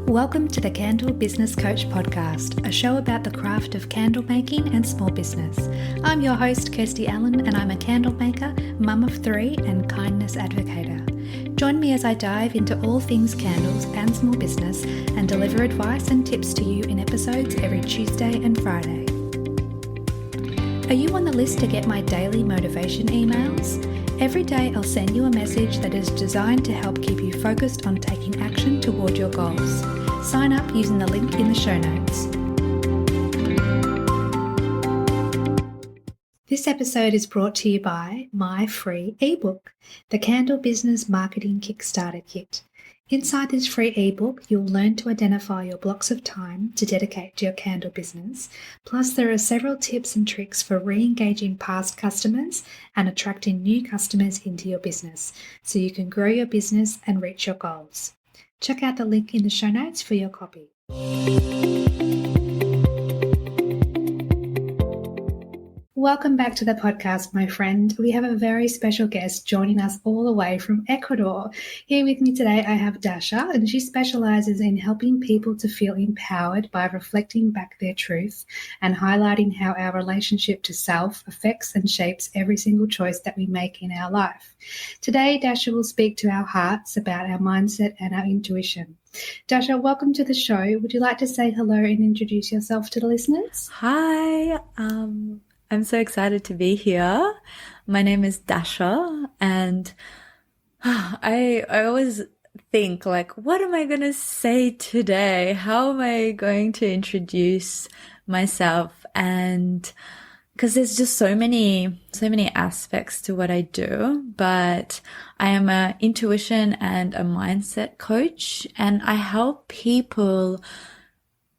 Welcome to the Candle Business Coach Podcast, a show about the craft of candle making and small business. I'm your host, Kirsty Allen, and I'm a candle maker, mum of three, and kindness advocator. Join me as I dive into all things candles and small business and deliver advice and tips to you in episodes every Tuesday and Friday. Are you on the list to get my daily motivation emails? Every day I'll send you a message that is designed to help keep you focused on taking action toward your goals. Sign up using the link in the show notes. This episode is brought to you by my free ebook, the Candle Business Marketing Kickstarter Kit. Inside this free ebook, you'll learn to identify your blocks of time to dedicate to your candle business. Plus, there are several tips and tricks for re-engaging past customers and attracting new customers into your business so you can grow your business and reach your goals. Check out the link in the show notes for your copy. Welcome back to the podcast, my friend. We have a very special guest joining us all the way from Ecuador. Here with me today, I have Dasha, and she specializes in helping people to feel empowered by reflecting back their truth and highlighting how our relationship to self affects and shapes every single choice that we make in our life. Today, Dasha will speak to our hearts about our mindset and our intuition. Dasha, welcome to the show. Would you like to say hello and introduce yourself to the listeners? Hi, I'm so excited to be here. My name is Dasha, and I always think, like, what am I going to say today? How am I going to introduce myself? And because there's just so many aspects to what I do, but I am an intuition and a mindset coach, and I help people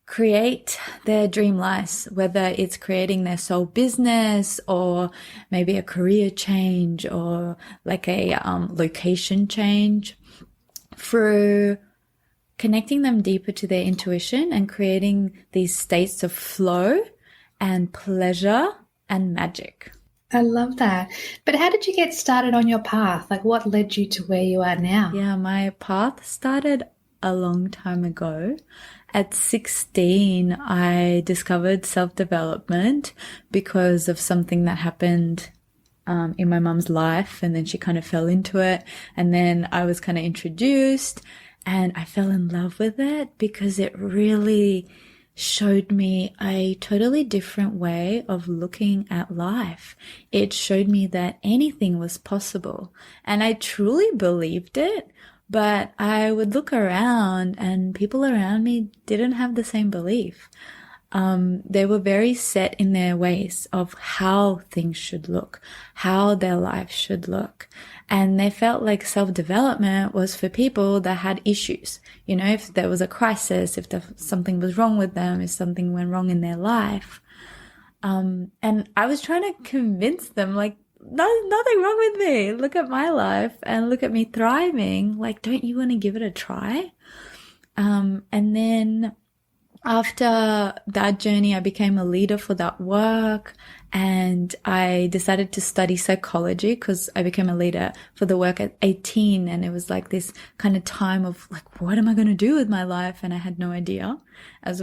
create their dream lives, whether it's creating their soul business or maybe a career change or like a location change, through connecting them deeper to their intuition and creating these states of flow and pleasure and magic. I love that. But how did you get started on your path? Like, what led you to where you are now? Yeah, my path started a long time ago. At 16, I discovered self-development because of something that happened in my mum's life, and then she kind of fell into it, and then I was kind of introduced, and I fell in love with it because it really showed me a totally different way of looking at life. It showed me that anything was possible, and I truly believed it. But I would look around and people around me didn't have the same belief. They were very set in their ways of how things should look, how their life should look. And they felt like self-development was for people that had issues. You know, if there was a crisis, if something was wrong with them, if something went wrong in their life. And I was trying to convince them, like, nothing wrong with me. Look at my life and look at me thriving. Like, don't you want to give it a try? And then after that journey, I became a leader for that work, and I decided to study psychology because I became a leader for the work at 18. And it was like this kind of time of like, what am I going to do with my life? And I had no idea, as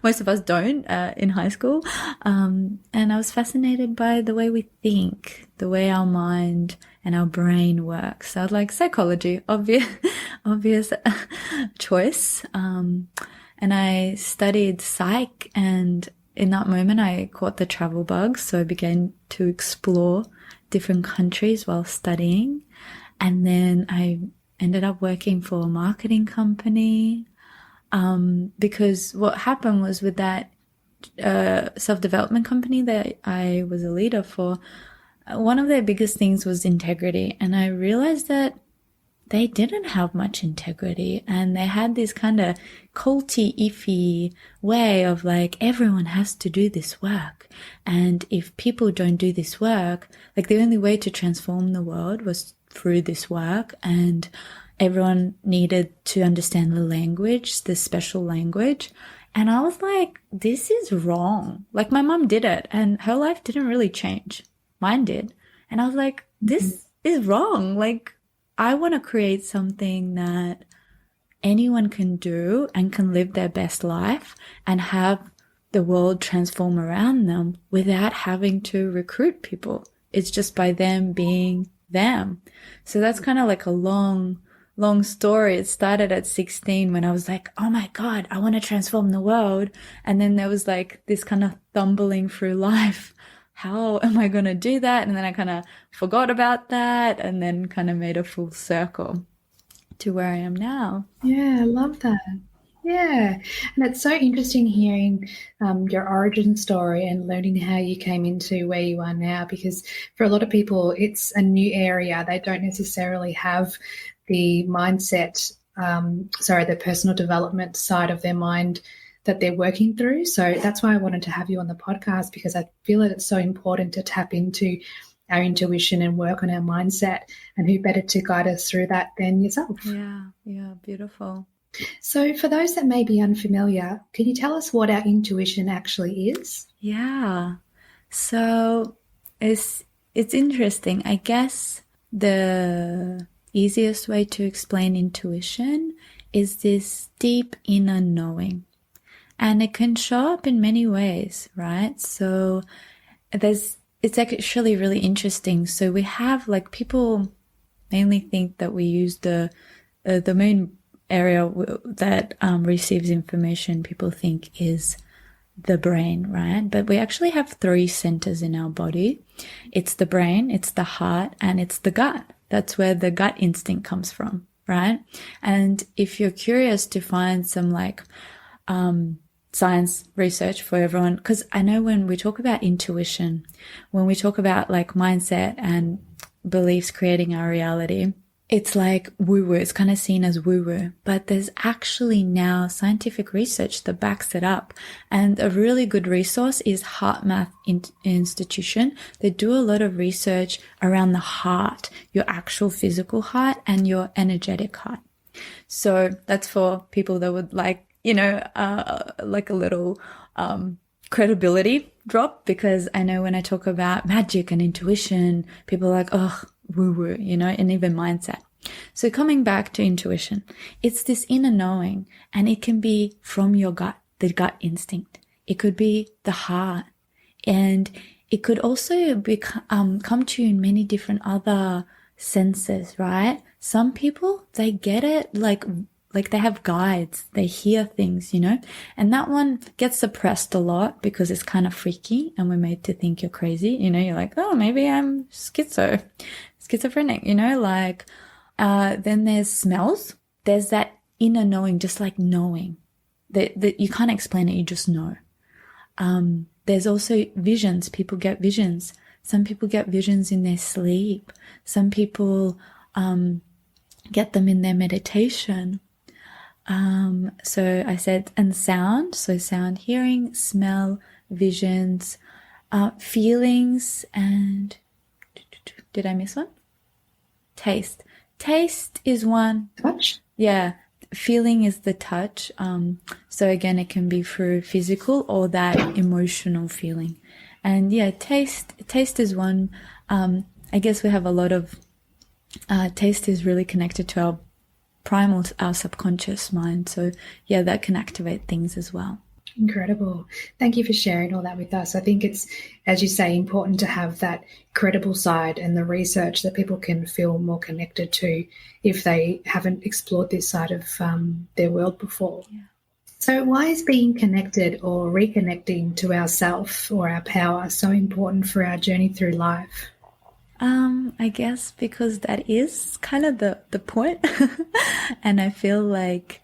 most of us don't in high school. And I was fascinated by the way we think, the way our mind and our brain works. So I was like, psychology, obvious choice. And I studied psych, and in that moment I caught the travel bug. So I began to explore different countries while studying. And then I ended up working for a marketing company. Because what happened was with that self-development company that I was a leader for, one of their biggest things was integrity. And I realized that they didn't have much integrity, and they had this kind of culty, iffy way of like, everyone has to do this work. And if people don't do this work, like the only way to transform the world was through this work, and everyone needed to understand the language, the special language. And I was like, this is wrong. Like, my mom did it and her life didn't really change. Mine did. And I was like, this is wrong. Like, I want to create something that anyone can do and can live their best life and have the world transform around them without having to recruit people. It's just by them being them. So that's kind of like a long story. It started at 16 when I was like, oh my God, I want to transform the world. And then there was like this kind of stumbling through life. How am I going to do that? And then I kind of forgot about that and then kind of made a full circle to where I am now. Yeah, I love that. Yeah, and it's so interesting hearing your origin story and learning how you came into where you are now, because for a lot of people it's a new area. They don't necessarily have the mindset, the personal development side of their mind that they're working through. So that's why I wanted to have you on the podcast, because I feel that it's so important to tap into our intuition and work on our mindset, and who better to guide us through that than yourself. Yeah, beautiful. So for those that may be unfamiliar, can you tell us what our intuition actually is? Yeah. So it's interesting. I guess the easiest way to explain intuition is this deep inner knowing. And it can show up in many ways, right? So it's actually really interesting. So we have, like, people mainly think that we use the main area that receives information, people think is the brain, right? But we actually have 3 centers in our body. It's the brain, it's the heart, and it's the gut. That's where the gut instinct comes from, right? And if you're curious to find some science research for everyone, because I know when we talk about intuition, when we talk about like mindset and beliefs creating our reality, it's like woo-woo. It's kind of seen as woo-woo, but there's actually now scientific research that backs it up. And a really good resource is Heart Math Institution. They do a lot of research around the heart, your actual physical heart and your energetic heart. So that's for people that would like, like a little credibility drop, because I know when I talk about magic and intuition, people are like, oh, woo-woo, and even mindset. So coming back to intuition, it's this inner knowing, and it can be from your gut, the gut instinct. It could be the heart, and it could also come to you in many different other senses, right? Some people, they get it like they have guides, they hear things, and that one gets suppressed a lot because it's kind of freaky and we're made to think you're crazy. You're like, oh, maybe I'm schizophrenic, then there's smells. There's that inner knowing, just like knowing that you can't explain it. You just know. There's also visions. People get visions. Some people get visions in their sleep. Some people, get them in their meditation. So I said, and sound. So sound, hearing, smell, visions, feelings, and did I miss one? Taste. Taste is one. Touch? Yeah. Feeling is the touch. So again, it can be through physical or that emotional feeling. And yeah, taste is one. I guess we have a lot of, taste is really connected to our primal, our subconscious mind. So yeah, that can activate things as well. Incredible. Thank you for sharing all that with us. I think it's, as you say, important to have that credible side and the research that people can feel more connected to if they haven't explored this side of their world before. Yeah. So why is being connected or reconnecting to ourself or our power so important for our journey through life? I guess because that is kind of the point. And I feel like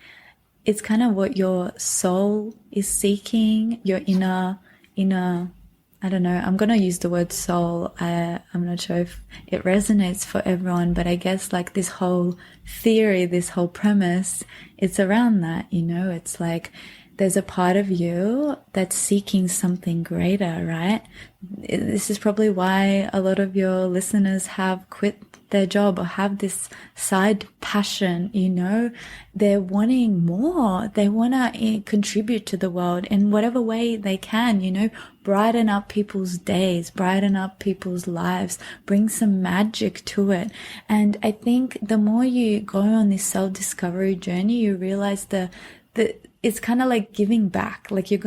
it's kind of what your soul is seeking, your inner, I don't know, I'm going to use the word soul. I'm not sure if it resonates for everyone, but I guess like this whole theory, this whole premise, it's around that, it's like there's a part of you that's seeking something greater, right? This is probably why a lot of your listeners have quit their job or have this side passion, they're wanting more. They want to contribute to the world in whatever way they can, brighten up people's days, brighten up people's lives, bring some magic to it. And I think the more you go on this self-discovery journey, you realize that it's kind of like giving back. Like you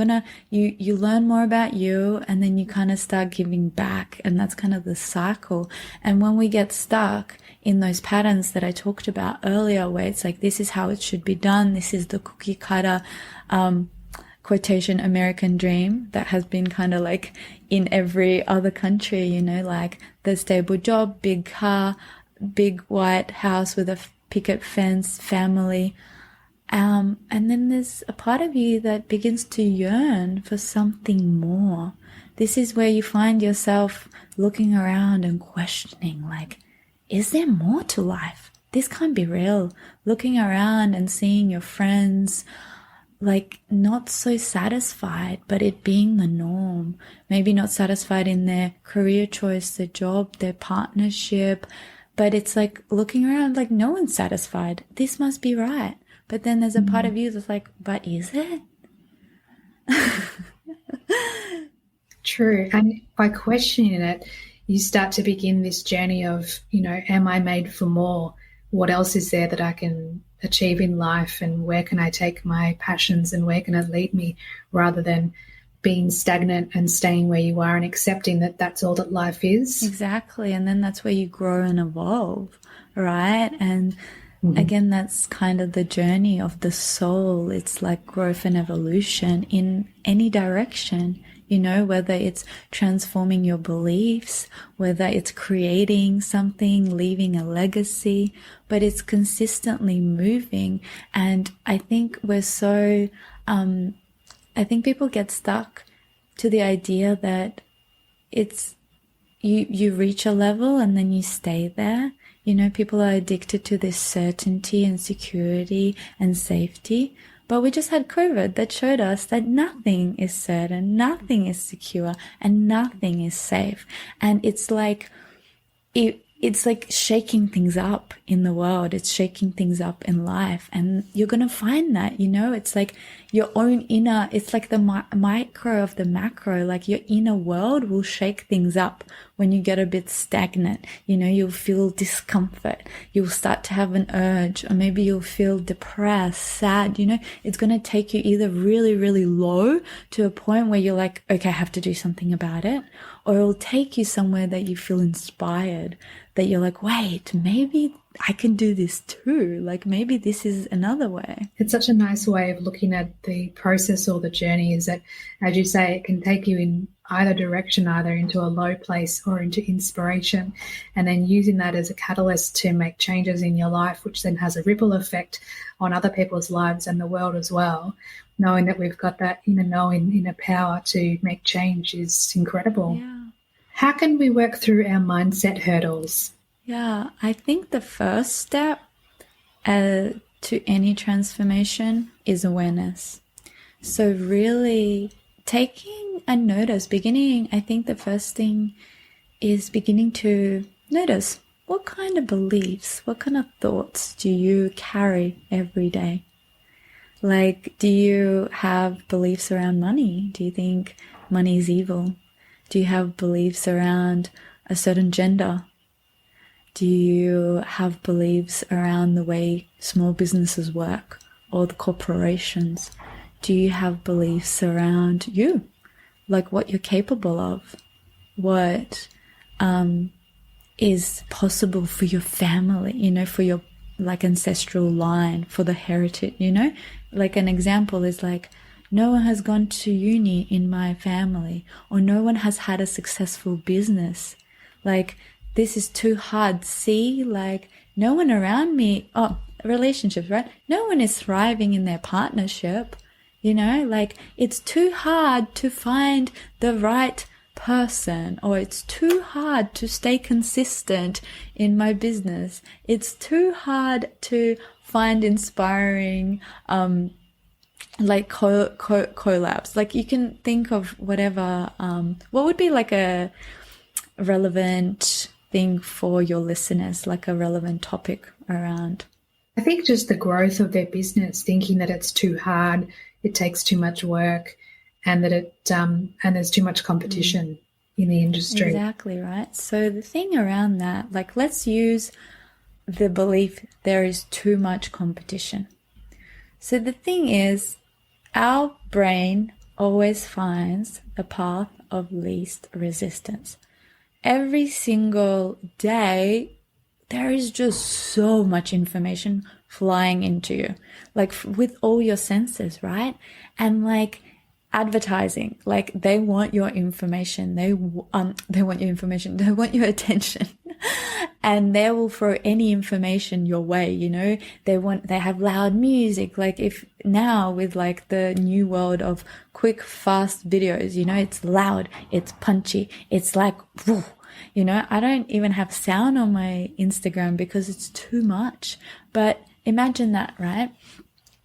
learn more about you, and then you kind of start giving back. And that's kind of the cycle. And when we get stuck in those patterns that I talked about earlier, where it's like, this is how it should be done. This is the cookie cutter, quotation, American dream that has been kind of like in every other country, you know, like the stable job, big car, big white house with a picket fence, family. And then there's a part of you that begins to yearn for something more. This is where you find yourself looking around and questioning, like, is there more to life? This can't be real. Looking around and seeing your friends, like, not so satisfied, but it being the norm. Maybe not satisfied in their career choice, their job, their partnership. But it's like looking around like no one's satisfied. This must be right. But then there's a part of you that's like, but is it? True. And by questioning it, you start to begin this journey of, you know, am I made for more? What else is there that I can achieve in life, and where can I take my passions and where can it lead me, rather than being stagnant and staying where you are and accepting that that's all that life is. Exactly. And then that's where you grow and evolve, right? And again, that's kind of the journey of the soul. It's like growth and evolution in any direction, you know, whether it's transforming your beliefs, whether it's creating something, leaving a legacy, but it's consistently moving. And I think I think people get stuck to the idea that it's, you reach a level and then you stay there. You know, people are addicted to this certainty and security and safety. But we just had COVID that showed us that nothing is certain, nothing is secure, and nothing is safe. And it's like, it's like shaking things up in the world. It's shaking things up in life. And you're going to find that, you know, it's like your own inner, it's like the micro of the macro, like your inner world will shake things up when you get a bit stagnant. You know, you'll feel discomfort. You'll start to have an urge, or maybe you'll feel depressed, sad. You know, it's going to take you either really, really low to a point where you're like, okay, I have to do something about it. Or it'll take you somewhere that you feel inspired, that you're like, wait, maybe I can do this too. Like maybe this is another way. It's such a nice way of looking at the process or the journey, is that, as you say, it can take you in either direction, either into a low place or into inspiration, and then using that as a catalyst to make changes in your life, which then has a ripple effect on other people's lives and the world as well. Knowing that we've got that inner knowing, inner power to make change is incredible. Yeah. How can we work through our mindset hurdles? Yeah, I think the first step to any transformation is awareness. So really taking a notice, I think the first thing is beginning to notice what kind of beliefs, what kind of thoughts do you carry every day? Like, do you have beliefs around money? Do you think money is evil? Do you have beliefs around a certain gender? Do you have beliefs around the way small businesses work or the corporations? Do you have beliefs around you, like what you're capable of? What is possible for your family, you know, for your like ancestral line, for the heritage, you know? Like an example is like, no one has gone to uni in my family, or no one has had a successful business. Like, this is too hard. See, like, no one around me, relationships, right? No one is thriving in their partnership, you know? Like, it's too hard to find the right person, or it's too hard to stay consistent in my business. It's too hard to find inspiring, like collabs. Like, you can think of whatever, what would be like a relevant thing for your listeners, like a relevant topic around? I think just the growth of their business, thinking that it's too hard, it takes too much work, and that and there's too much competition in the industry. Exactly, right? So the thing around that, like, let's use the belief there is too much competition. So the thing is, our brain always finds the path of least resistance. Every single day, there is just so much information flying into you, like with all your senses, right? And like advertising, like they want your information. They want your information. They want your attention. And they will throw any information your way, you know. They have loud music. Like if now with like the new world of quick, fast videos, you know, it's loud, it's punchy, it's like, whew, you know, I don't even have sound on my Instagram because it's too much. But imagine that, right?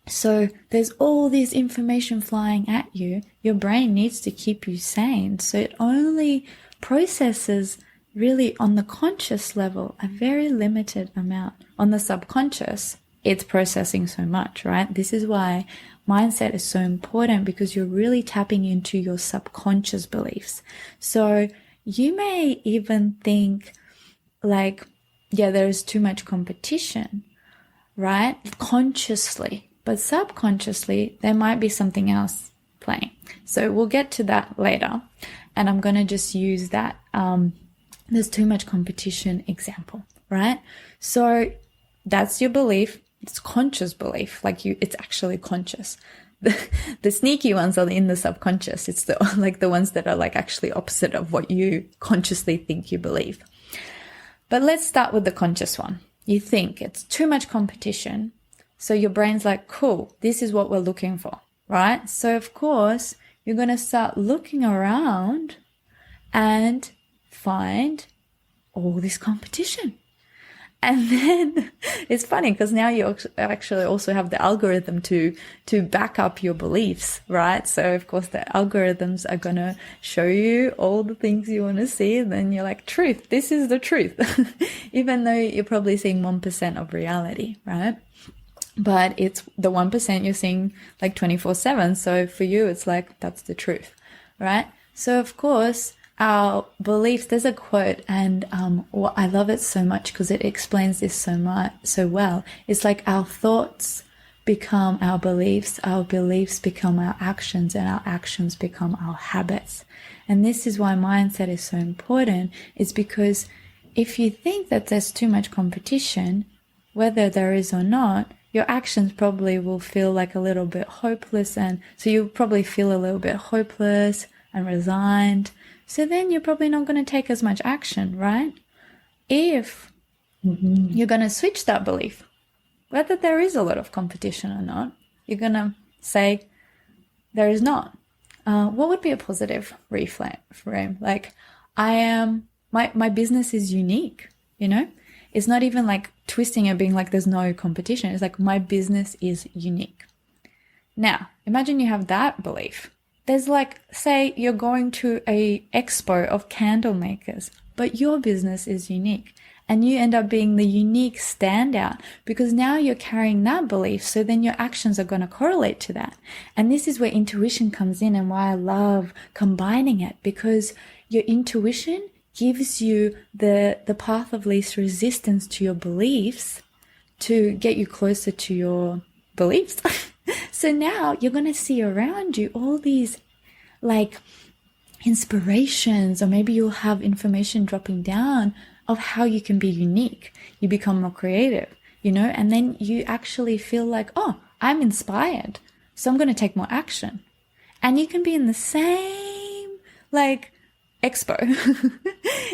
So there's all this information flying at you. Your brain needs to keep you sane. So it only processes really on the conscious level a very limited amount. On the subconscious, it's processing so much, right? This is why mindset is so important, because you're really tapping into your subconscious beliefs. So you may even think like, yeah, there is too much competition, right? Consciously, but subconsciously, there might be something else playing. So we'll get to that later. And I'm going to just use that there's too much competition example, right? So that's your belief. It's conscious belief, like it's actually conscious. The sneaky ones are in the subconscious. It's the ones that are like actually opposite of what you consciously think you believe. But let's start with the conscious one. You think it's too much competition. So your brain's like, cool, this is what we're looking for, right? So of course, you're going to start looking around and find all this competition. And then it's funny because now you actually also have the algorithm to back up your beliefs, right? So of course the algorithms are going to show you all the things you want to see. And then you're like, truth, this is the truth. Even though you're probably seeing 1% of reality, right? But it's the 1% you're seeing like 24/7. So for you, it's like, that's the truth, right? So of course, our beliefs, there's a quote, and I love it so much because it explains this so well. It's like our thoughts become our beliefs become our actions, and our actions become our habits. And this is why mindset is so important, is because if you think that there's too much competition, whether there is or not, your actions probably will feel like a little bit hopeless, and so you'll probably feel a little bit hopeless and resigned. So then you're probably not going to take as much action, right? If you're going to switch that belief, whether there is a lot of competition or not, you're going to say there is not. What would be a positive reframe? Like, my business is unique, you know? It's not even like twisting it being like there's no competition. It's like my business is unique. Now, imagine you have that belief. There's like, say you're going to a expo of candle makers, but your business is unique and you end up being the unique standout because now you're carrying that belief. So then your actions are going to correlate to that. And this is where intuition comes in, and why I love combining it, because your intuition gives you the path of least resistance to your beliefs to get you closer to your beliefs. So now you're going to see around you all these like inspirations, or maybe you'll have information dropping down of how you can be unique. You become more creative, you know, and then you actually feel like, oh, I'm inspired, so I'm going to take more action. And you can be in the same like expo.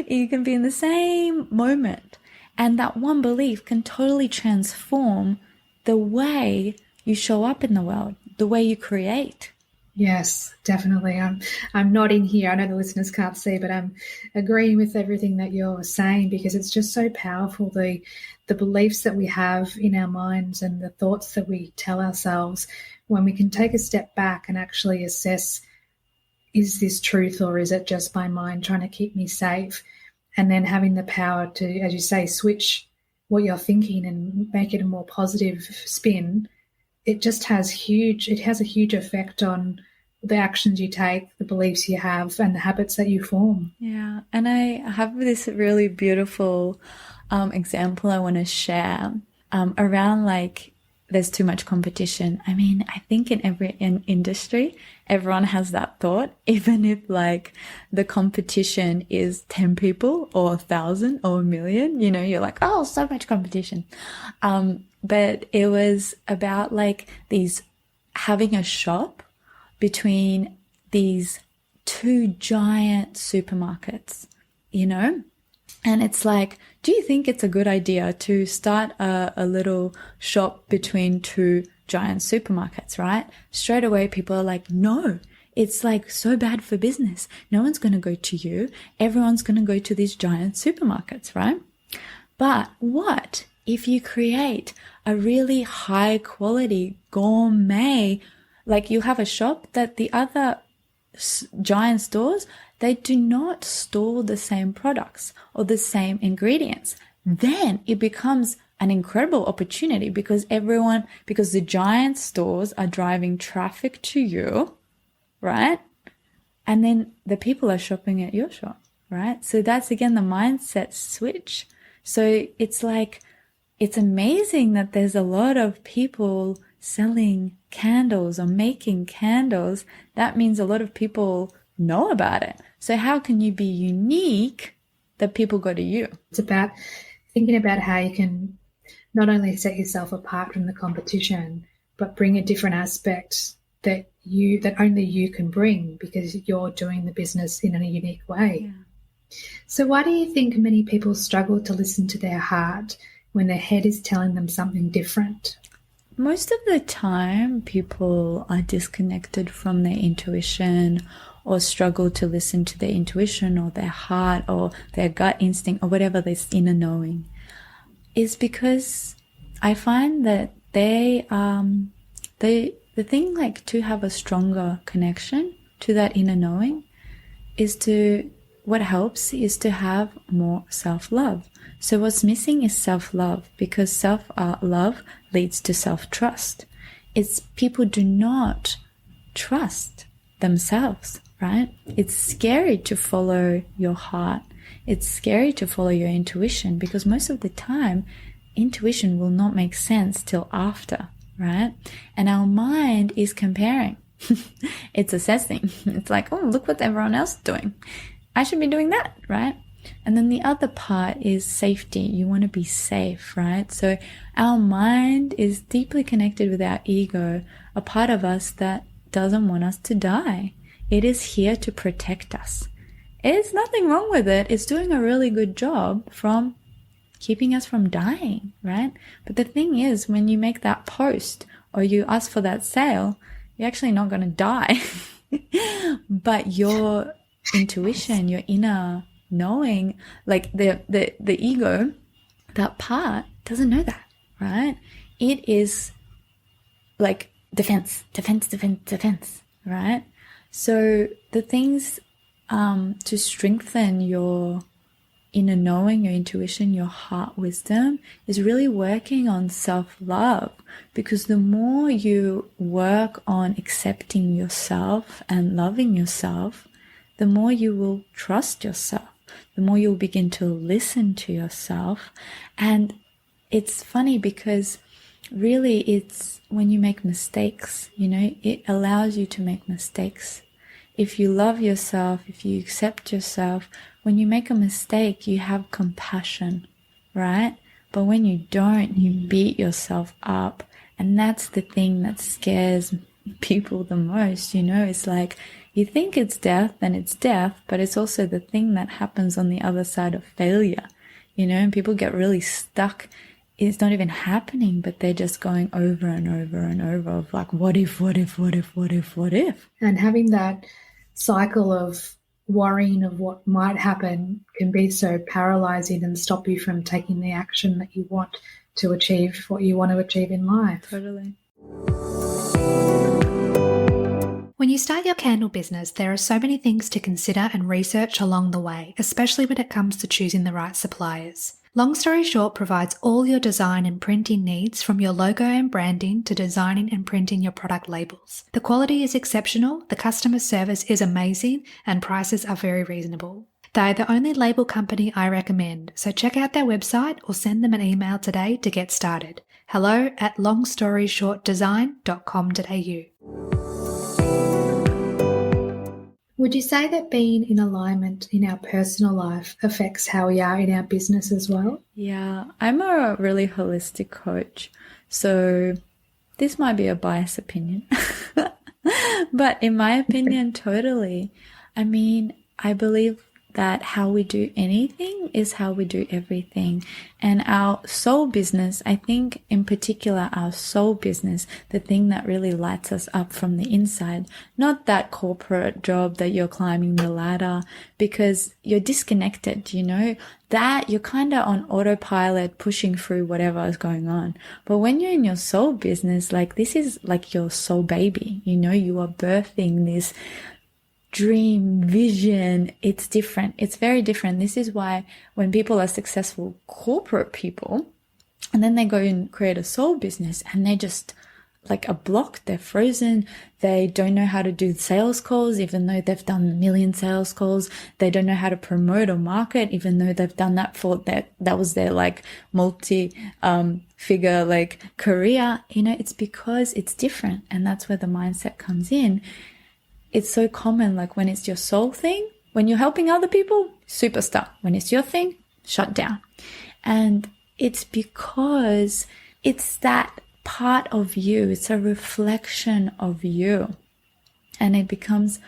You can be in the same moment. And that one belief can totally transform the way you show up in the world, the way you create. Yes, definitely. I'm nodding here. I know the listeners can't see, but I'm agreeing with everything that you're saying, because it's just so powerful, the beliefs that we have in our minds and the thoughts that we tell ourselves, when we can take a step back and actually assess, is this truth or is it just my mind trying to keep me safe? And then having the power to, as you say, switch what you're thinking and make it a more positive spin. It just has a huge effect on the actions you take, the beliefs you have, and the habits that you form. Yeah. And I have this really beautiful example I want to share around like there's too much competition. I mean, I think in every industry, everyone has that thought, even if like the competition is 10 people or 1,000 or 1,000,000, you know, you're like, oh, so much competition. But it was about like these having a shop between these two giant supermarkets, you know? And it's like, do you think it's a good idea to start a little shop between two giant supermarkets, right? Straight away, people are like, no, it's like so bad for business. No one's going to go to you. Everyone's going to go to these giant supermarkets, right? But what if you create a really high quality gourmet, like you have a shop that the other giant stores, they do not store the same products or the same ingredients. Then it becomes an incredible opportunity because the giant stores are driving traffic to you, right? And then the people are shopping at your shop, right? So that's again the mindset switch. So it's like, it's amazing that there's a lot of people selling candles or making candles. That means a lot of people know about it. So how can you be unique that people go to you? It's about thinking about how you can not only set yourself apart from the competition, but bring a different aspect that only you can bring because you're doing the business in a unique way. Yeah. So why do you think many people struggle to listen to their heart when their head is telling them something different? Most of the time, people are disconnected from their intuition or struggle to listen to their intuition or their heart or their gut instinct or whatever this inner knowing is because I find that the thing like to have a stronger connection to that inner knowing what helps is to have more self-love. So what's missing is self-love because self-love leads to self-trust. It's people do not trust themselves, right? It's scary to follow your heart. It's scary to follow your intuition because most of the time, intuition will not make sense till after, right? And our mind is comparing. It's assessing. It's like, oh, look what everyone else is doing. I should be doing that, right? And then the other part is safety. You want to be safe, right? So our mind is deeply connected with our ego, a part of us that doesn't want us to die. It is here to protect us. There's nothing wrong with it. It's doing a really good job from keeping us from dying, right? But the thing is, when you make that post or you ask for that sale, you're actually not going to die. But your intuition, your inner knowing, like the ego, that part doesn't know that, right? It is like defense, right? So the things to strengthen your inner knowing, your intuition, your heart wisdom is really working on self-love, because the more you work on accepting yourself and loving yourself, the more you will trust yourself, the more you'll begin to listen to yourself. And it's funny because really it's when you make mistakes, you know, it allows you to make mistakes. If you love yourself, if you accept yourself, when you make a mistake, you have compassion, right? But when you don't, you beat yourself up. And that's the thing that scares people the most, you know? It's like you think it's death, then it's death, but it's also the thing that happens on the other side of failure, you know? And people get really stuck. It's not even happening, but they're just going over and over and over of like, what if? And having that cycle of worrying of what might happen can be so paralyzing and stop you from taking the action that you want to achieve what you want to achieve in life. Totally. When you start your candle business, there are so many things to consider and research along the way, especially when it comes to choosing the right suppliers. Long Story Short provides all your design and printing needs, from your logo and branding to designing and printing your product labels. The quality is exceptional, the customer service is amazing, and prices are very reasonable. They're the only label company I recommend, so check out their website or send them an email today to get started. hello@longstoryshortdesign.com.au. Would you say that being in alignment in our personal life affects how we are in our business as well? Yeah, I'm a really holistic coach, so this might be a biased opinion, but in my opinion, totally. I mean, I believe that how we do anything is how we do everything. And our soul business, I think in particular, our soul business, the thing that really lights us up from the inside, not that corporate job that you're climbing the ladder, because you're disconnected, that you're kind of on autopilot pushing through whatever is going on. But when you're in your soul business, like this is like your soul baby, you are birthing this dream, vision. It's different. It's very different. This is why when people are successful corporate people and then they go and create a soul business and they just like are blocked, they're frozen, they don't know how to do sales calls even though they've done a million sales calls, they don't know how to promote or market even though they've done that for that was their like figure like career. It's because it's different, and that's where the mindset comes in. It's so common, like when it's your soul thing, when you're helping other people, superstar. When it's your thing, shut down. And it's because it's that part of you. It's a reflection of you. And it becomes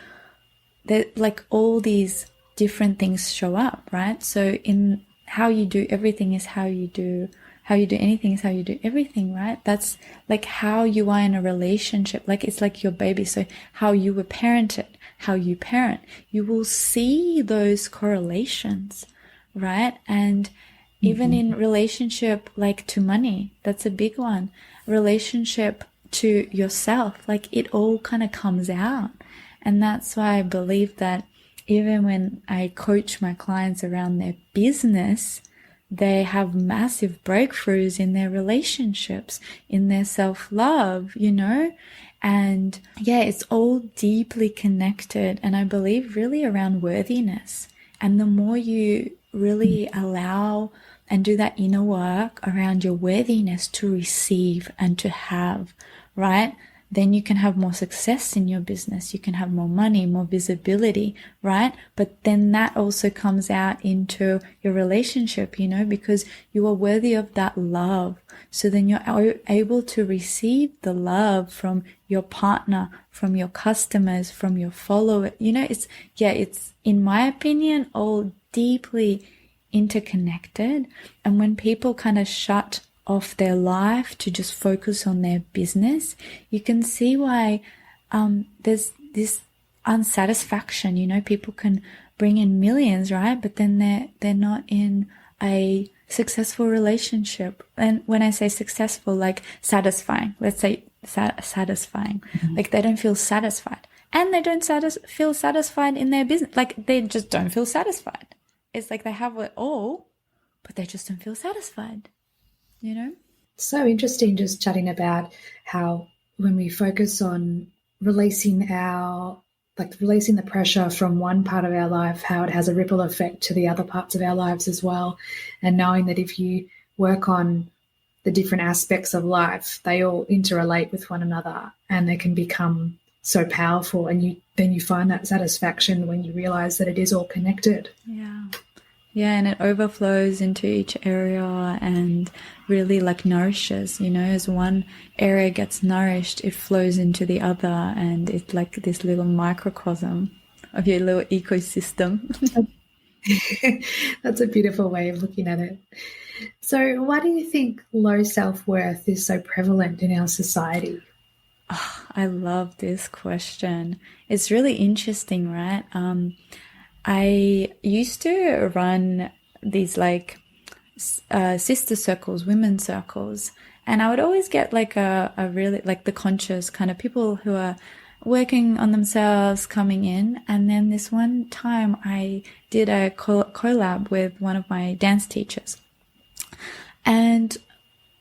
that like all these different things show up, right? So in how you do everything is how you do anything is how you do everything, right? That's like how you are in a relationship. Like it's like your baby. So how you were parented, how you parent, you will see those correlations, right? And even in relationship, like to money, that's a big one. Relationship to yourself, like it all kind of comes out. And that's why I believe that even when I coach my clients around their business, they have massive breakthroughs in their relationships, in their self-love, and yeah, it's all deeply connected. And I believe really around worthiness. And the more you really allow and do that inner work around your worthiness to receive and to have, right? Then you can have more success in your business. You can have more money, more visibility, right? But then that also comes out into your relationship, because you are worthy of that love. So then you're able to receive the love from your partner, from your customers, from your followers. It's in my opinion, all deeply interconnected. And when people kind of shut off their life to just focus on their business, you can see why there's this unsatisfaction. People can bring in millions, right? But then they're not in a successful relationship. And when I say successful, like satisfying, let's say satisfying, like they don't feel satisfied, and they don't feel satisfied in their business. Like they just don't feel satisfied. It's like they have it all, but they just don't feel satisfied. So interesting just chatting about how when we focus on releasing the pressure from one part of our life, how it has a ripple effect to the other parts of our lives as well. And knowing that if you work on the different aspects of life, they all interrelate with one another and they can become so powerful. And then you find that satisfaction when you realize that it is all connected. Yeah, and it overflows into each area and really like nourishes, as one area gets nourished, it flows into the other, and it's like this little microcosm of your little ecosystem. That's a beautiful way of looking at it. So why do you think low self-worth is so prevalent in our society? Oh, I love this question. It's really interesting, right? I used to run these like sister circles, women's circles, and I would always get like a really like the conscious kind of people who are working on themselves coming in. And then this one time I did a collab with one of my dance teachers, And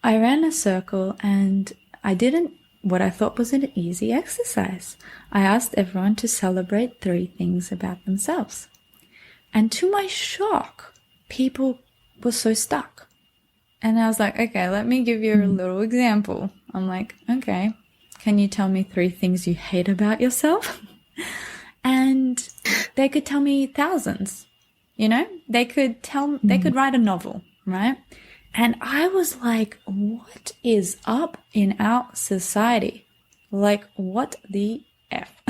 I ran a circle and I didn't what I thought was an easy exercise. I asked everyone to celebrate 3 things about themselves. And to my shock, people were so stuck. And I was like, okay, let me give you a little example. I'm like, okay, can you tell me 3 things you hate about yourself? And they could tell me thousands, you know, they could write a novel, right? And I was like, what is up in our society? Like, what the F?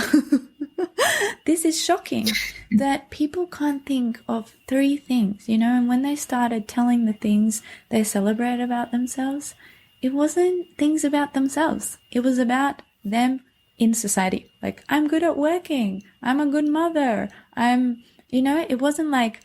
This is shocking that people can't think of 3 things, you know, and when they started telling the things they celebrate about themselves, it wasn't things about themselves. It was about them in society. Like, I'm good at working. I'm a good mother. It wasn't like,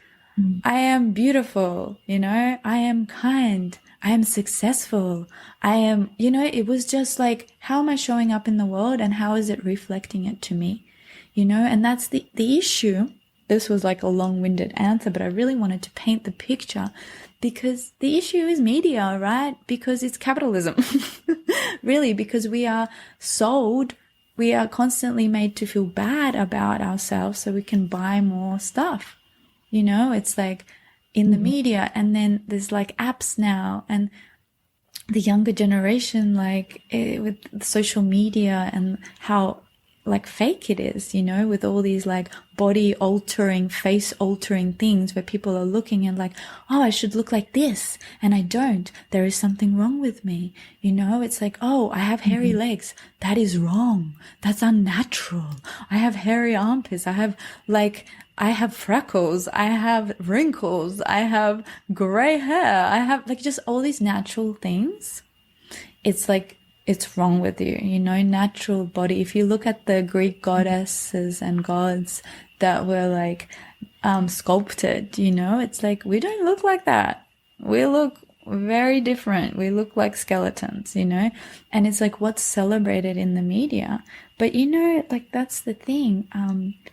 I am beautiful, you know, I am kind, I am successful, I am, you know, it was just like, how am I showing up in the world and how is it reflecting it to me, you know, and that's the issue. This was like a long-winded answer, but I really wanted to paint the picture because the issue is media, right? Because it's capitalism, really, because we are sold, we are constantly made to feel bad about ourselves so we can buy more stuff. You know, it's like in the media, and then there's like apps now, and the younger generation, like with social media and how like fake it is, you know, with all these like body altering, face altering things where people are looking and like, oh, I should look like this. And I don't. There is something wrong with me. You know, it's like, oh, I have hairy legs. That is wrong. That's unnatural. I have hairy armpits. I have freckles. I have wrinkles. I have gray hair. I have like just all these natural things. It's like, it's wrong with you, you know, natural body. If you look at the Greek goddesses and gods that were like sculpted, you know, it's like, we don't look like that. We look very different. We look like skeletons, you know, and it's like what's celebrated in the media. But, you know, like that's the thing,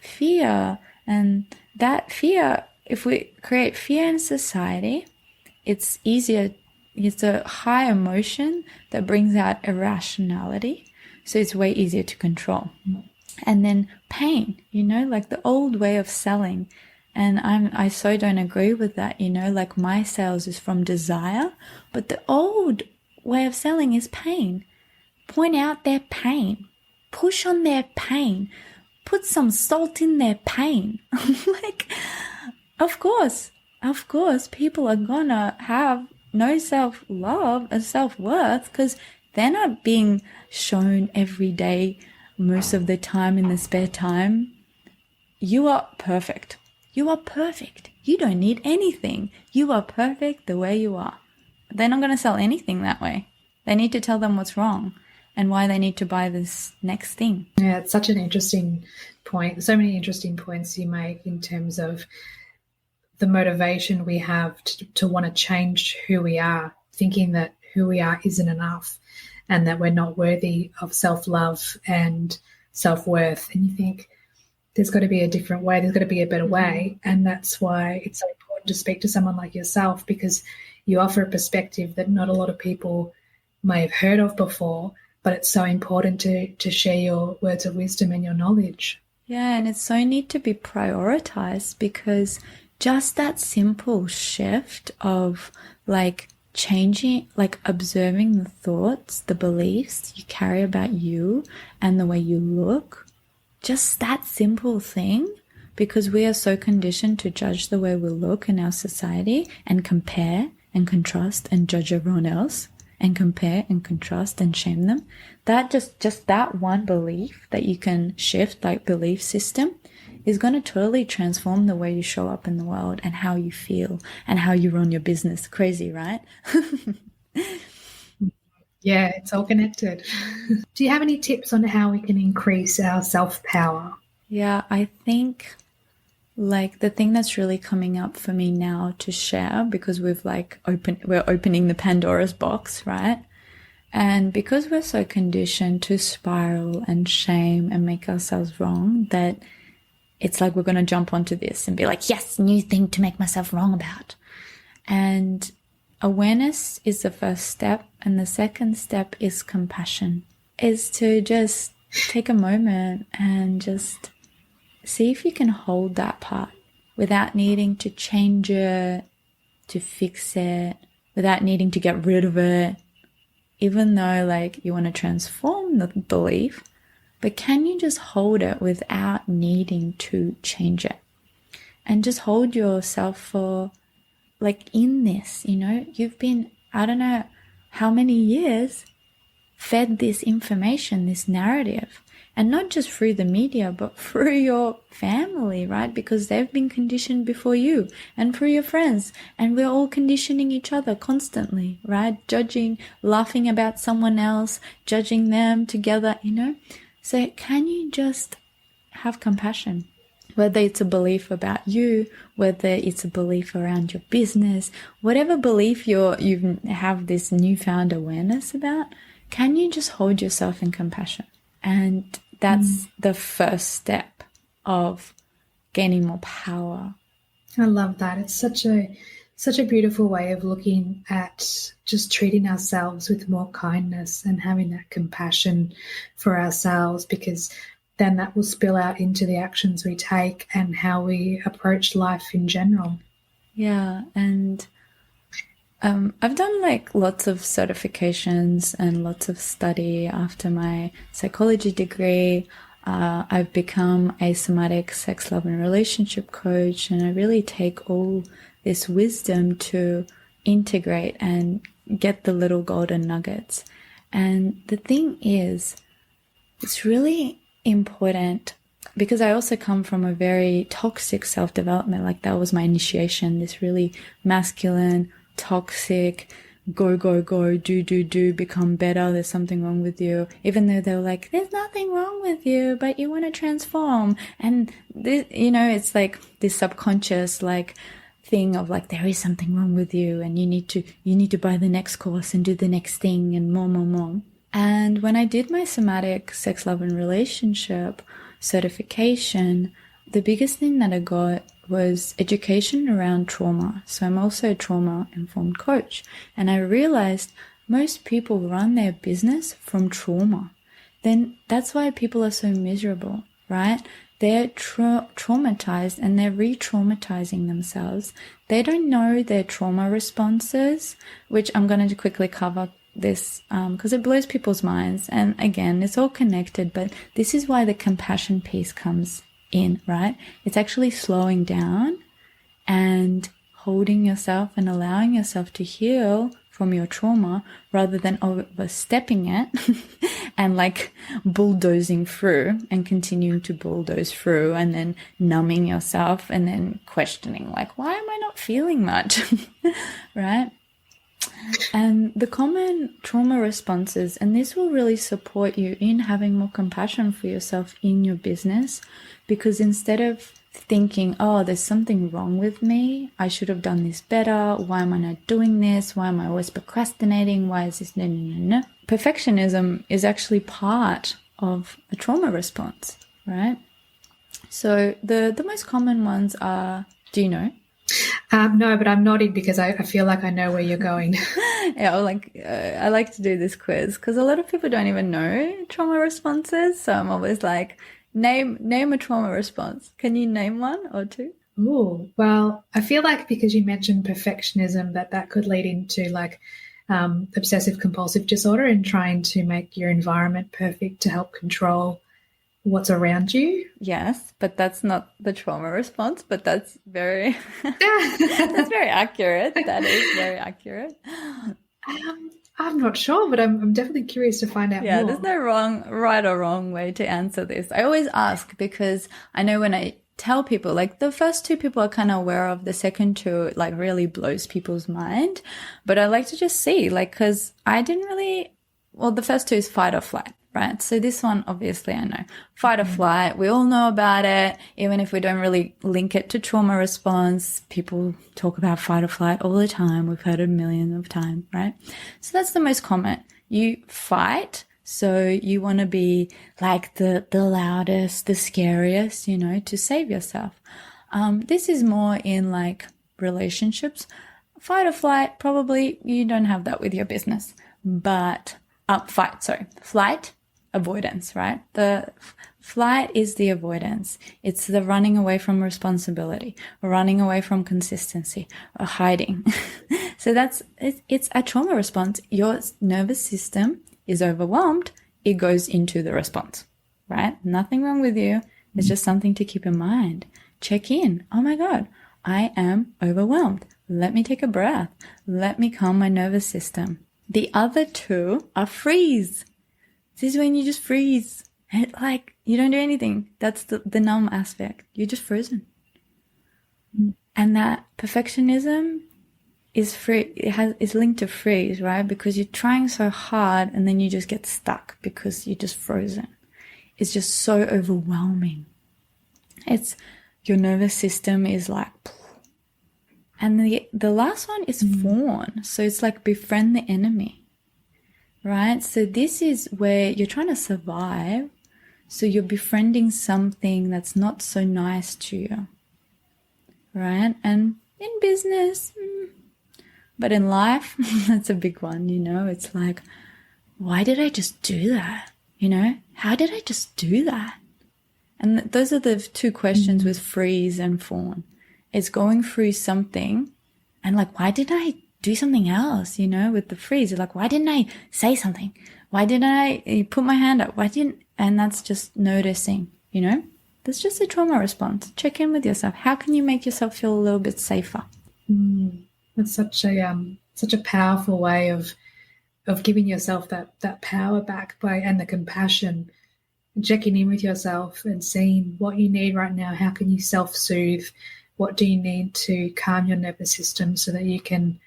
fear, and that fear, if we create fear in society, it's easier. It's a high emotion that brings out irrationality. So it's way easier to control. And then pain, you know, like the old way of selling. And I so don't agree with that, you know, like my sales is from desire, but the old way of selling is pain. Point out their pain. Push on their pain. Put some salt in their pain. Like, of course, people are gonna have no self-love and self-worth because they're not being shown every day, most of the time in the spare time. You are perfect. You are perfect. You don't need anything. You are perfect the way you are. They're not going to sell anything that way. They need to tell them what's wrong and why they need to buy this next thing. Yeah, it's such an interesting point. So many interesting points you make in terms of the motivation we have to want to change who we are, thinking that who we are isn't enough and that we're not worthy of self-love and self-worth. And you think there's got to be a different way, there's got to be a better way. And that's why it's so important to speak to someone like yourself, because you offer a perspective that not a lot of people may have heard of before, but it's so important to share your words of wisdom and your knowledge. Yeah, and it's so need to be prioritized, because just that simple shift of like changing, like observing the thoughts, the beliefs you carry about you and the way you look, just that simple thing, because we are so conditioned to judge the way we look in our society and compare and contrast and judge everyone else and compare and contrast and shame them. That just that one belief that you can shift, like belief system, is going to totally transform the way you show up in the world and how you feel and how you run your business. Crazy, right? Yeah, it's all connected. Do you have any tips on how we can increase our self-power? Yeah, I think like the thing that's really coming up for me now to share, because we're opening the Pandora's box, right? And because we're so conditioned to spiral and shame and make ourselves wrong, that it's like we're going to jump onto this and be like, yes, new thing to make myself wrong about. And awareness is the first step, and the second step is compassion. Is to just take a moment and just see if you can hold that part without needing to change it, to fix it, without needing to get rid of it, even though like you want to transform the belief. But can you just hold it without needing to change it? And just hold yourself for, like, in this, you know, you've been, I don't know how many years, fed this information, this narrative, and not just through the media, but through your family, right? Because they've been conditioned before you, and through your friends, and we're all conditioning each other constantly, right? Judging, laughing about someone else, judging them together, you know? So can you just have compassion? Whether it's a belief about you, whether it's a belief around your business, whatever belief you have this newfound awareness about, can you just hold yourself in compassion? And that's the first step of gaining more power. I love that. It's such a beautiful way of looking at just treating ourselves with more kindness and having that compassion for ourselves, because then that will spill out into the actions we take and how we approach life in general. Yeah, and I've done like lots of certifications and lots of study after my psychology degree. I've become a somatic sex, love, and relationship coach, and I really take all this wisdom to integrate and get the little golden nuggets. And the thing is, it's really important, because I also come from a very toxic self-development. Like, that was my initiation, this really masculine, toxic, go, do, become better, there's something wrong with you. Even though they were like, there's nothing wrong with you, but you want to transform. And this, you know, it's like this subconscious like thing of like, there is something wrong with you, and you need to buy the next course and do the next thing and more. And when I did my somatic sex, love, and relationship certification, the biggest thing that I got was education around trauma. So I'm also a trauma-informed coach. And I realized most people run their business from trauma. Then that's why people are so miserable, right? They're traumatized, and they're re-traumatizing themselves. They don't know their trauma responses, which I'm going to quickly cover this because it blows people's minds. And again, it's all connected, but this is why the compassion piece comes in, right? It's actually slowing down and holding yourself and allowing yourself to heal from your trauma, rather than overstepping it and like bulldozing through and continuing to bulldoze through, and then numbing yourself and then questioning like, why am I not feeling much? Right? And the common trauma responses, and this will really support you in having more compassion for yourself in your business, because instead of thinking, oh, there's something wrong with me, I should have done this better, why am I not doing this, why am I always procrastinating, why is this no. Perfectionism is actually part of a trauma response, right? So the most common ones are, do you know? No, but I'm nodding because I feel like I know where you're going. Yeah, I like to do this quiz because a lot of people don't even know trauma responses. So I'm always like, name a trauma response. Can you name one or two? Oh, well, I feel like because you mentioned perfectionism, that could lead into like obsessive compulsive disorder and trying to make your environment perfect to help control what's around you. Yes, but that's not the trauma response, but that's very that's very accurate. That is very accurate. I'm not sure, but I'm definitely curious to find out more. Yeah, there's no right or wrong way to answer this. I always ask because I know when I tell people, like the first two people are kind of aware of, the second two like really blows people's mind. But I like to just see, like, because I didn't really, well, the first two is fight or flight. Right. So this one, obviously, I know fight or flight. We all know about it. Even if we don't really link it to trauma response, people talk about fight or flight all the time. We've heard it a million of times, right? So that's the most common. You fight. So you want to be like the loudest, the scariest, you know, to save yourself. This is more in like relationships. Fight or flight, probably you don't have that with your business. But flight, avoidance, right? The flight is the avoidance. It's the running away from responsibility, or running away from consistency, or hiding. So it's a trauma response. Your nervous system is overwhelmed. It goes into the response, right? Nothing wrong with you. It's just something to keep in mind. Check in. Oh my God, I am overwhelmed. Let me take a breath. Let me calm my nervous system. The other two are freeze. This is when you just freeze. Like, you don't do anything. That's the numb aspect. You're just frozen. And that perfectionism is free. It's linked to freeze, right? Because you're trying so hard and then you just get stuck because you're just frozen. It's just so overwhelming. Your nervous system is like, and the last one is fawn. So it's like befriend the enemy, right? So this is where you're trying to survive. So you're befriending something that's not so nice to you, right? And in business, but in life, that's a big one, It's like, why did I just do that? How did I just do that? And those are the two questions with freeze and fawn. It's going through something and like, why didn't I do something else, with the freeze? Like, why didn't I say something? Why didn't I put my hand up? And that's just noticing, That's just a trauma response. Check in with yourself. How can you make yourself feel a little bit safer? That's such a powerful way of giving yourself that power back and the compassion, and checking in with yourself and seeing what you need right now. How can you self-soothe? What do you need to calm your nervous system so that you can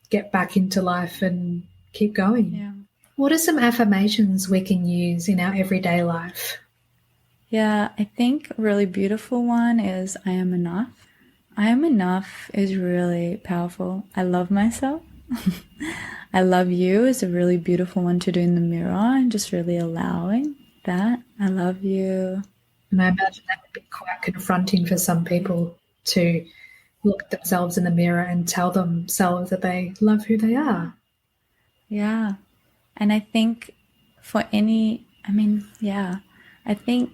get back into life and keep going? Yeah. What are some affirmations we can use in our everyday life? Yeah, I think a really beautiful one is I am enough. I am enough is really powerful. I love myself. I love you is a really beautiful one to do in the mirror, and just really allowing that. I love you. And I imagine that would be quite confronting for some people to look at themselves in the mirror and tell themselves that they love who they are. Yeah. And I think I think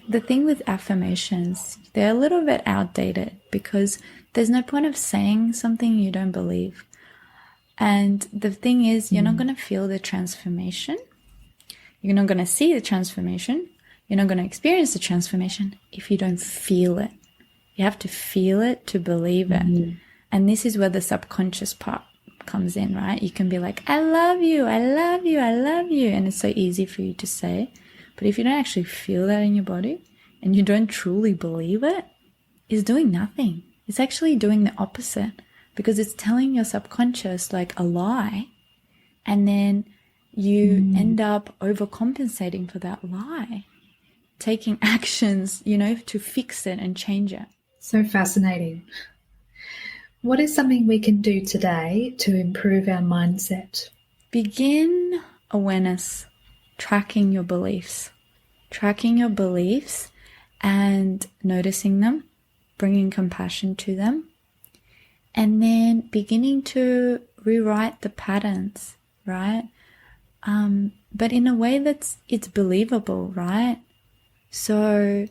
the thing with affirmations, they're a little bit outdated because there's no point of saying something you don't believe. And the thing is, you're not going to feel the transformation. You're not going to see the transformation. You're not going to experience the transformation if you don't feel it. You have to feel it to believe it. And this is where the subconscious part comes in, right? You can be like, I love you, I love you, I love you. And it's so easy for you to say. But if you don't actually feel that in your body and you don't truly believe it, it's doing nothing. It's actually doing the opposite because it's telling your subconscious like a lie. And then you end up overcompensating for that lie, taking actions, to fix it and change it. So fascinating. What is something we can do today to improve our mindset? Begin awareness, tracking your beliefs and noticing them, bringing compassion to them, and then beginning to rewrite the patterns, right? But in a way it's believable, right? So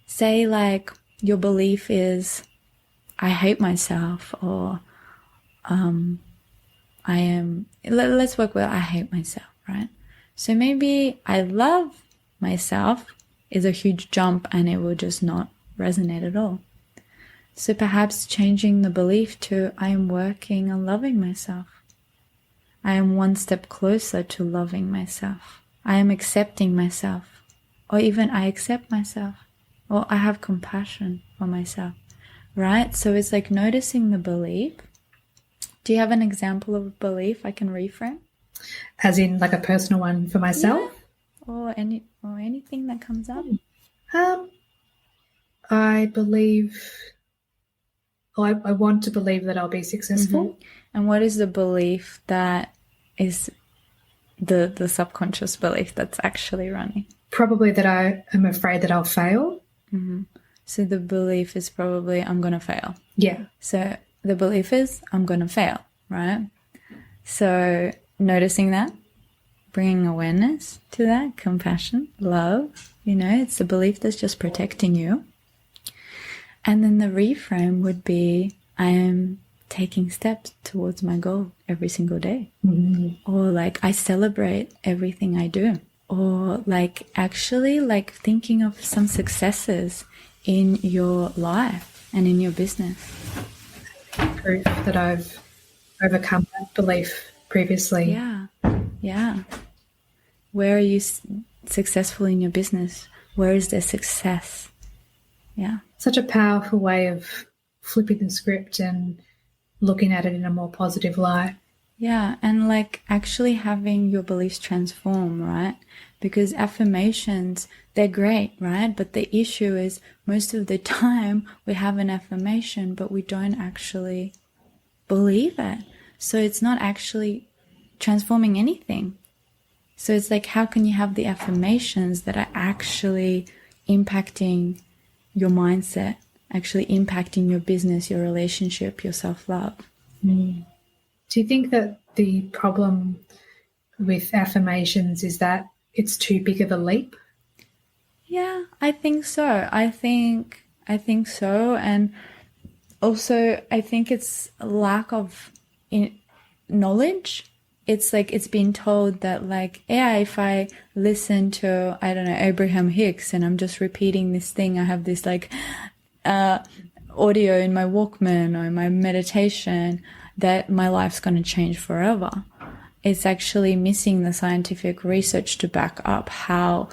say like your belief is, I hate myself, or let's work with I hate myself, right? So maybe I love myself is a huge jump and it will just not resonate at all. So perhaps changing the belief to I am working on loving myself. I am one step closer to loving myself. I am accepting myself, or even I accept myself, or I have compassion for myself, right? So it's like noticing the belief. Do you have an example of a belief I can reframe? As in like a personal one for myself? Yeah. Or anything that comes up? I believe, I want to believe that I'll be successful. And what is the belief that is the subconscious belief that's actually running? Probably that I am afraid that I'll fail. So the belief is probably I'm going to fail. Yeah. So the belief is I'm going to fail, right? So noticing that, bringing awareness to that, compassion, love, it's the belief that's just protecting you. And then the reframe would be, I am taking steps towards my goal every single day. Mm-hmm. Or like, I celebrate everything I do. Or like, actually like thinking of some successes in your life and in your business. Proof that I've overcome that belief previously. Yeah. Where are you successful in your business? Where is there success? Yeah. Such a powerful way of flipping the script and looking at it in a more positive light. Yeah, and like actually having your beliefs transform, right? Because affirmations, they're great, right? But the issue is most of the time we have an affirmation, but we don't actually believe it. So it's not actually transforming anything. So it's like, how can you have the affirmations that are actually impacting your mindset, actually impacting your business, your relationship, your self-love? Mm. Do you think that the problem with affirmations is that it's too big of a leap? Yeah, I think so. I think so. And also, I think it's a lack of knowledge. It's like it's been told that like, yeah, if I listen to, I don't know, Abraham Hicks and I'm just repeating this thing, I have this like audio in my Walkman or in my meditation, that my life's going to change forever. It's actually missing the scientific research to back up how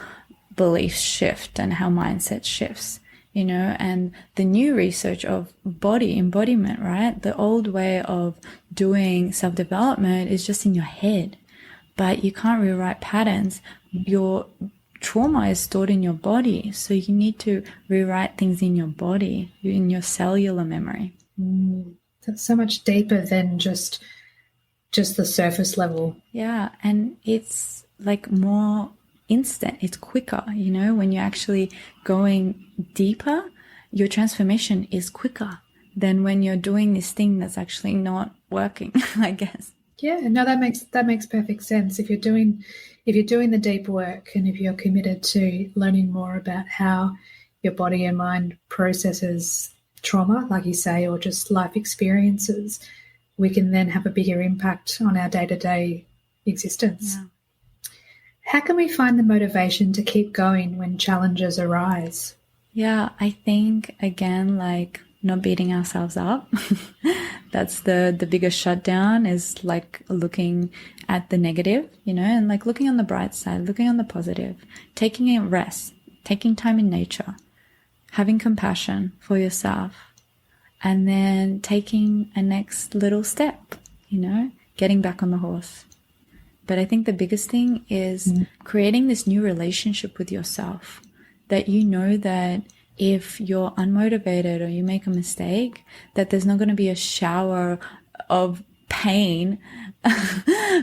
beliefs shift and how mindset shifts, and the new research of body embodiment, right? The old way of doing self-development is just in your head, but you can't rewrite patterns. Your trauma is stored in your body, so you need to rewrite things in your body, in your cellular memory. That's so much deeper than just the surface level. Yeah, and it's like more instant. It's quicker, when you're actually going deeper, your transformation is quicker than when you're doing this thing that's actually not working, I guess. Yeah, no, that makes perfect sense. If you're doing the deep work and if you're committed to learning more about how your body and mind processes trauma, like you say, or just life experiences, we can then have a bigger impact on our day-to-day existence. Yeah. How can we find the motivation to keep going when challenges arise? Yeah, I think, again, like not beating ourselves up. That's the biggest shutdown, is like looking at the negative, and like looking on the bright side, looking on the positive, taking a rest, taking time in nature, having compassion for yourself, and then taking a next little step, getting back on the horse. But I think the biggest thing is creating this new relationship with yourself, that that if you're unmotivated or you make a mistake, that there's not going to be a shower of pain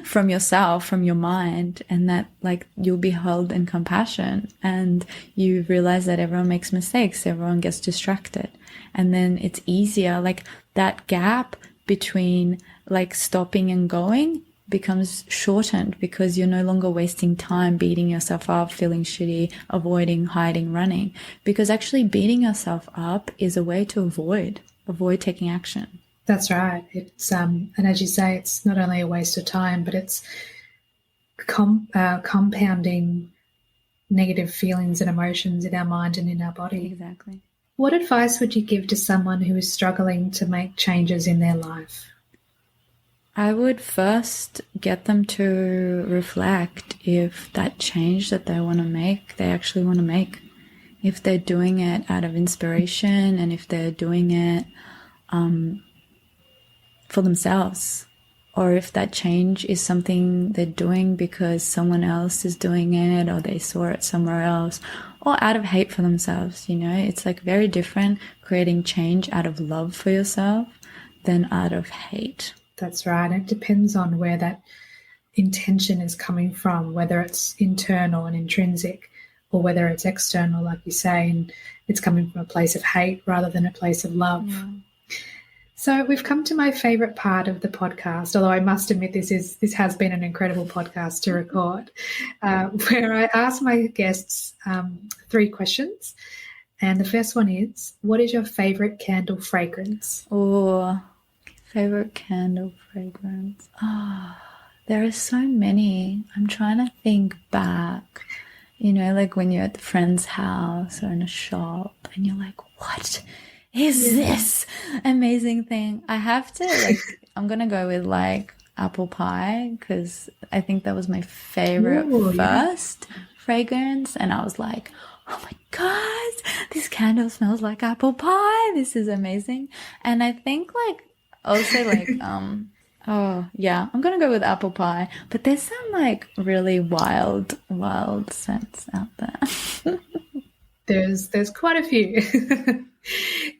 from yourself, from your mind, and that like you'll be held in compassion and you realize that everyone makes mistakes, everyone gets distracted. And then it's easier, like that gap between like stopping and going becomes shortened because you're no longer wasting time beating yourself up, feeling shitty, avoiding, hiding, running. Because actually beating yourself up is a way to avoid taking action. That's right. It's and as you say, it's not only a waste of time, but it's compounding negative feelings and emotions in our mind and in our body. Exactly. What advice would you give to someone who is struggling to make changes in their life? I would first get them to reflect if that change that they want to make, they actually want to make. If they're doing it out of inspiration and if they're doing it for themselves, or if that change is something they're doing because someone else is doing it or they saw it somewhere else, or out of hate for themselves. It's like very different creating change out of love for yourself than out of hate. That's right. It depends on where that intention is coming from, whether it's internal and intrinsic or whether it's external, like you say, and it's coming from a place of hate rather than a place of love. Yeah. So we've come to my favourite part of the podcast, although I must admit this has been an incredible podcast to record, where I ask my guests 3 questions. And the first one is, what is your favourite candle fragrance? Oh, favorite candle fragrance. Oh, there are so many. I'm trying to think back. You know, like when you're at the friend's house or in a shop and you're like, what is this amazing thing? I have to, like, I'm going to go with like apple pie because I think that was my favorite first fragrance. And I was like, oh my God, this candle smells like apple pie. This is amazing. And I think like also like, oh yeah, I'm going to go with apple pie, but there's some like really wild scents out there. There's quite a few.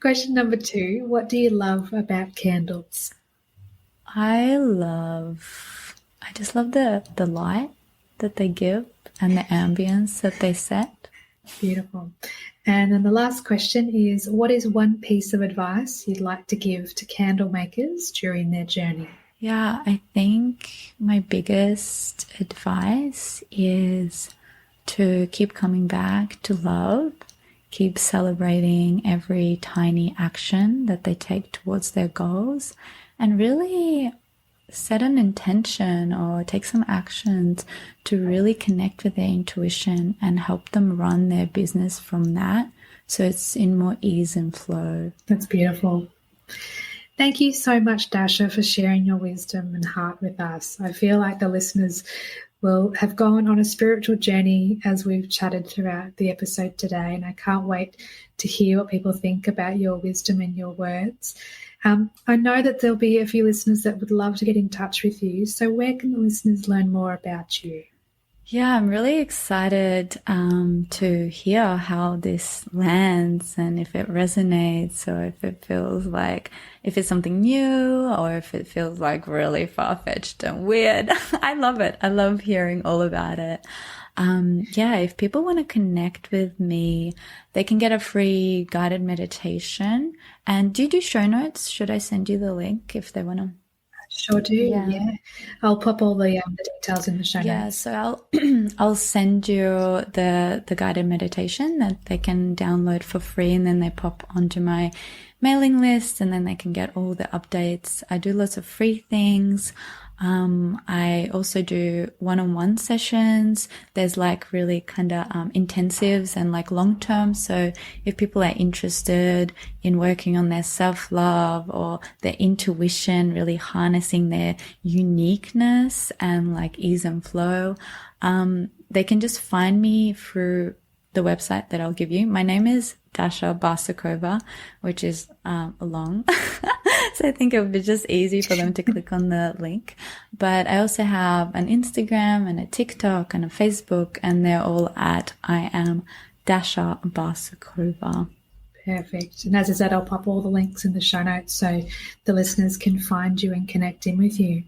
Question number 2, what do you love about candles? I just love the light that they give and the ambience that they set. Beautiful. And then the last question is, what is one piece of advice you'd like to give to candle makers during their journey? Yeah, I think my biggest advice is to keep coming back to love, keep celebrating every tiny action that they take towards their goals, and really set an intention or take some actions to really connect with their intuition and help them run their business from that, so it's in more ease and flow. That's beautiful. Thank you so much, Dasha, for sharing your wisdom and heart with us. I feel like the listeners will have gone on a spiritual journey as we've chatted throughout the episode today, and I can't wait to hear what people think about your wisdom and your words. I know that there'll be a few listeners that would love to get in touch with you, so where can the listeners learn more about you? Yeah, I'm really excited to hear how this lands and if it resonates or if it feels like, if it's something new or if it feels like really far-fetched and weird. I love it. I love hearing all about it. If people want to connect with me, they can get a free guided meditation. And do you do show notes? Should I send you the link if they want to? Sure do. Yeah. I'll pop all the details in the show notes. Yeah, so I'll send you the guided meditation that they can download for free, and then they pop onto my mailing list, and then they can get all the updates. I do lots of free things. I also do one-on-one sessions. There's like really kind of intensives and like long-term. So if people are interested in working on their self-love or their intuition, really harnessing their uniqueness and like ease and flow, they can just find me through the website that I'll give you. My name is Dasha Barsukova, which is long. So I think it would be just easy for them to click on the link. But I also have an Instagram and a TikTok and a Facebook, and they're all at I am Dasha Barsukova. Perfect. And as I said, I'll pop all the links in the show notes so the listeners can find you and connect in with you.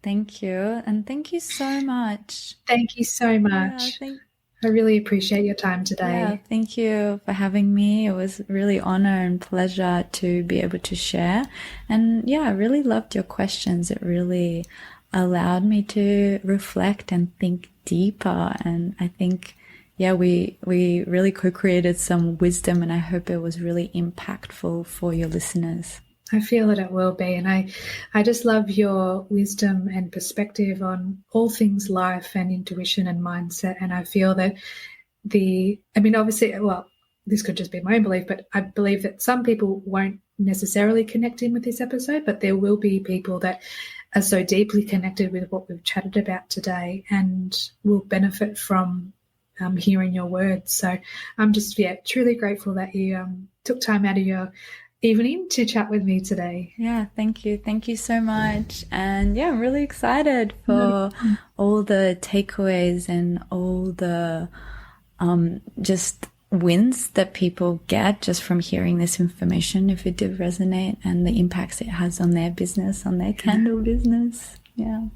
Thank you. And thank you so much. Thank you so much. I really appreciate your time today. Yeah, thank you for having me. It was really honor and pleasure to be able to share. And yeah, I really loved your questions. It really allowed me to reflect and think deeper. And I think, yeah, we really co-created some wisdom, and I hope it was really impactful for your listeners. I feel that it will be, and I just love your wisdom and perspective on all things life and intuition and mindset. And I feel that obviously, well, this could just be my own belief, but I believe that some people won't necessarily connect in with this episode, but there will be people that are so deeply connected with what we've chatted about today and will benefit from hearing your words. So I'm just, truly grateful that you took time out of your evening to chat with me today. Yeah, thank you. Thank you so much. And yeah, I'm really excited for all the takeaways and all the just wins that people get just from hearing this information, if it did resonate, and the impacts it has on their business, on their candle business. Yeah.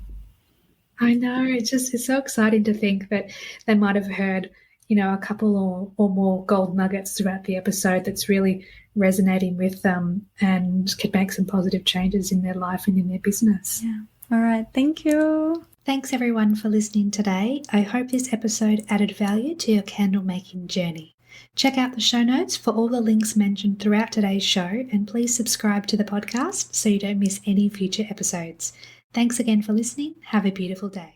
I know. It's so exciting to think that they might have heard, a couple or more gold nuggets throughout the episode that's really resonating with them and could make some positive changes in their life and in their business. Yeah. All right. Thank you. Thanks everyone for listening today. I hope this episode added value to your candle making journey. Check out the show notes for all the links mentioned throughout today's show, and please subscribe to the podcast so you don't miss any future episodes. Thanks again for listening. Have a beautiful day.